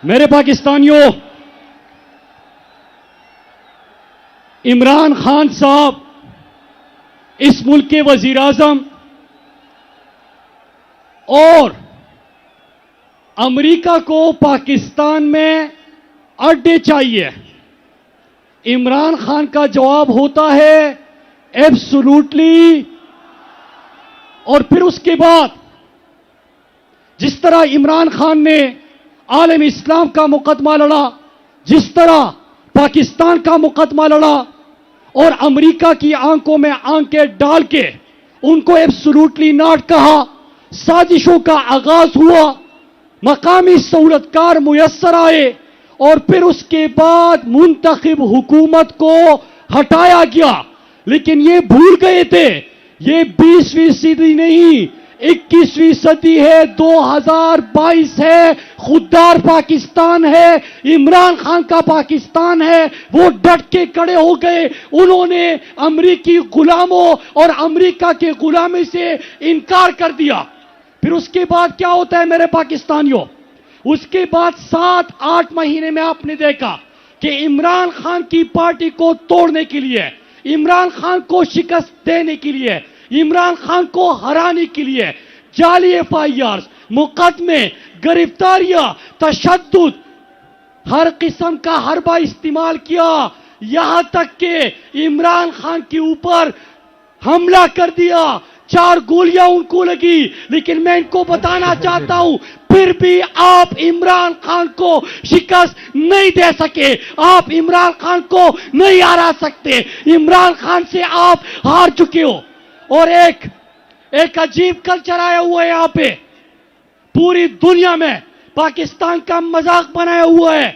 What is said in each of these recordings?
میرے پاکستانیوں، عمران خان صاحب اس ملک کے وزیر اعظم اور امریکہ کو پاکستان میں اڈے چاہیے۔ عمران خان کا جواب ہوتا ہے ایبسولوٹلی، اور پھر اس کے بعد جس طرح عمران خان نے عالم اسلام کا مقدمہ لڑا، جس طرح پاکستان کا مقدمہ لڑا اور امریکہ کی آنکھوں میں آنکھیں ڈال کے ان کو ایبسولوٹلی ناٹ کہا، سازشوں کا آغاز ہوا، مقامی سہولتکار میسر آئے اور پھر اس کے بعد منتخب حکومت کو ہٹایا گیا۔ لیکن یہ بھول گئے تھے یہ 20ویں صدی نہیں، 21ویں صدی ہے، 2022 ہے، خوددار پاکستان ہے، عمران خان کا پاکستان ہے۔ وہ ڈٹ کے کھڑے ہو گئے، انہوں نے امریکی غلاموں اور امریکہ کے غلامی سے انکار کر دیا۔ پھر اس کے بعد کیا ہوتا ہے میرے پاکستانیوں؟ اس کے بعد 7-8 مہینے میں آپ نے دیکھا کہ عمران خان کی پارٹی کو توڑنے کے لیے، عمران خان کو شکست دینے کے لیے، عمران خان کو ہرانے کے لیے جعلی FIRs، مقدمے، گرفتاریاں، تشدد، ہر قسم کا حربہ استعمال کیا، یہاں تک کہ عمران خان کے اوپر حملہ کر دیا، 4 گولیاں ان کو لگی۔ لیکن میں ان کو بتانا چاہتا ہوں پھر بھی آپ عمران خان کو شکست نہیں دے سکے، آپ عمران خان کو نہیں ہرا سکتے، عمران خان سے آپ ہار چکے ہو۔ اور ایک عجیب کلچر آیا ہوا ہے یہاں پہ، پوری دنیا میں پاکستان کا مذاق بنایا ہوا ہے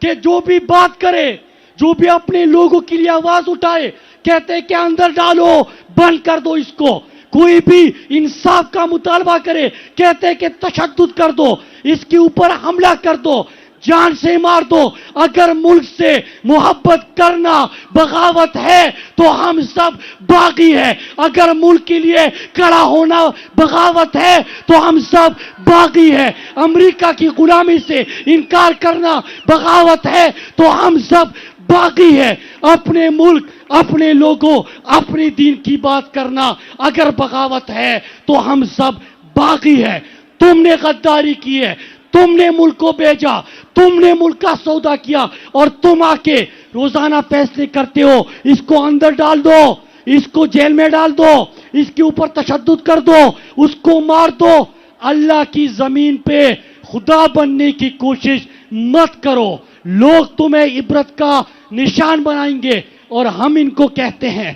کہ جو بھی بات کرے، جو بھی اپنے لوگوں کے لیے آواز اٹھائے، کہتے ہیں کہ اندر ڈالو، بند کر دو اس کو۔ کوئی بھی انصاف کا مطالبہ کرے، کہتے ہیں کہ تشدد کر دو، اس کے اوپر حملہ کر دو، جان سے مار دو۔ اگر ملک سے محبت کرنا بغاوت ہے تو ہم سب باغی ہیں، اگر ملک کے لیے کھڑا ہونا بغاوت ہے تو ہم سب باغی ہیں، امریکہ کی غلامی سے انکار کرنا بغاوت ہے تو ہم سب باغی ہے۔ اپنے ملک، اپنے لوگوں، اپنے دین کی بات کرنا اگر بغاوت ہے تو ہم سب باغی ہے۔ تم نے غداری کی ہے، تم نے ملک کو بیچا، تم نے ملک کا سودا کیا، اور تم آ کے روزانہ فیصلے کرتے ہو اس کو اندر ڈال دو، اس کو جیل میں ڈال دو، اس کے اوپر تشدد کر دو، اس کو مار دو۔ اللہ کی زمین پہ خدا بننے کی کوشش مت کرو، لوگ تمہیں عبرت کا نشان بنائیں گے۔ اور ہم ان کو کہتے ہیں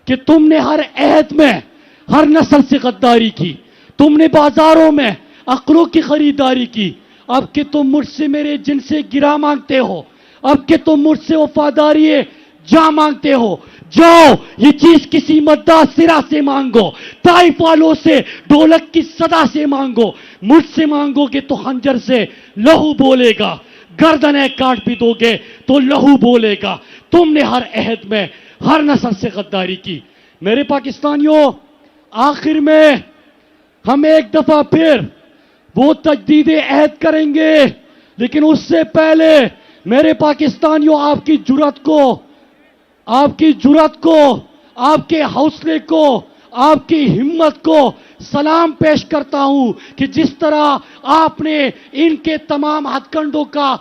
کہ تم نے ہر عہد میں ہر نسل سے غداری کی، تم نے بازاروں میں عقلوں کی خریداری کی، اب کہ تم مجھ سے میرے جن سے گرا مانگتے ہو، اب کہ تم مجھ سے وفاداری جا مانگتے ہو، جاؤ یہ چیز کسی مداح سرا سے مانگو، طائف والوں سے ڈھولک کی صدا سے مانگو، مجھ سے مانگو گے تو خنجر سے لہو بولے گا، گردنیں کاٹ بھی دو گے تو لہو بولے گا۔ تم نے ہر عہد میں ہر نسل سے غداری کی۔ میرے پاکستانیوں، آخر میں ہم ایک دفعہ پھر وہ تجدید عہد کریں گے، لیکن اس سے پہلے میرے پاکستانیوں آپ کی جرات کو، آپ کے حوصلے کو، آپ کی ہمت کو سلام پیش کرتا ہوں کہ جس طرح آپ نے ان کے تمام ہتھ کنڈوں کا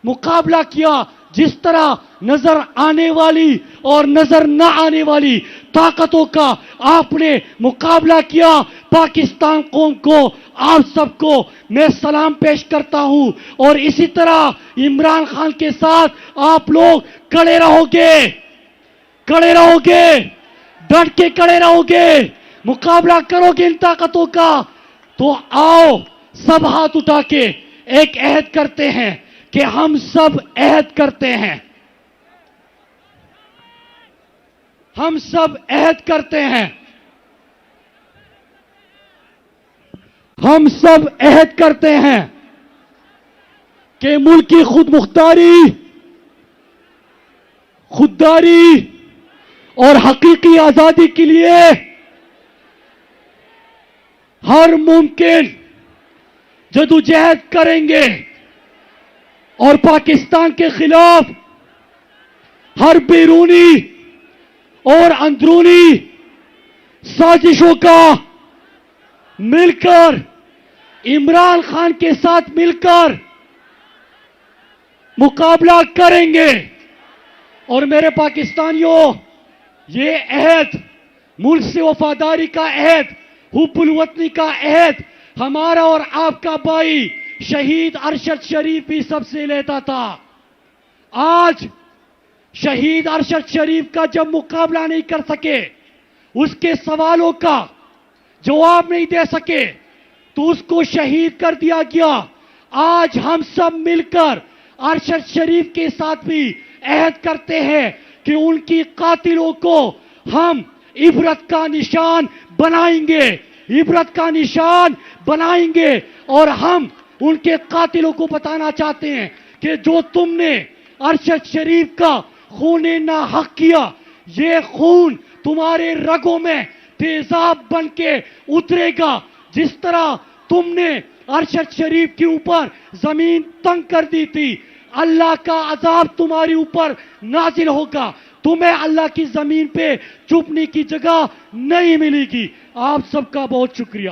مقابلہ کیا، جس طرح نظر آنے والی اور نظر نہ آنے والی طاقتوں کا آپ نے مقابلہ کیا، پاکستان قوم کو، آپ سب کو میں سلام پیش کرتا ہوں۔ اور اسی طرح عمران خان کے ساتھ آپ لوگ کھڑے رہو گے، ڈٹ کے کھڑے رہو گے، مقابلہ کرو گے ان طاقتوں کا۔ تو آؤ سب ہاتھ اٹھا کے ایک عہد کرتے ہیں کہ ہم سب عہد کرتے ہیں، ہم سب عہد کرتے ہیں، ہم سب عہد کرتے ہیں کہ ملک کی خود مختاری، خودداری اور حقیقی آزادی کے لیے ہر ممکن جدوجہد کریں گے، اور پاکستان کے خلاف ہر بیرونی اور اندرونی سازشوں کا مل کر عمران خان کے ساتھ مل کر مقابلہ کریں گے. اور میرے پاکستانیوں، یہ عہد، ملک سے وفاداری کا عہد، حب الوطنی کا عہد ہمارا اور آپ کا بھائی شہید ارشد شریف بھی سب سے لیتا تھا. آج شہید ارشد شریف کا جب مقابلہ نہیں کر سکے، اس کے سوالوں کا جواب نہیں دے سکے، تو اس کو شہید کر دیا گیا. آج ہم سب مل کر ارشد شریف کے ساتھ بھی عہد کرتے ہیں کہ ان کی قاتلوں کو ہم عبرت کا نشان بنائیں گے، عبرت کا نشان بنائیں گے. اور ہم ان کے قاتلوں کو بتانا چاہتے ہیں کہ جو تم نے ارشد شریف کا خون ناحق کیا، یہ خون تمہارے رگوں میں تیزاب بن کے اترے گا. جس طرح تم نے ارشد شریف کے اوپر زمین تنگ کر دی تھی، اللہ کا عذاب تمہارے اوپر نازل ہوگا. تمہیں اللہ کی زمین پہ چھپنے کی جگہ نہیں ملے گی. آپ سب کا بہت شکریہ.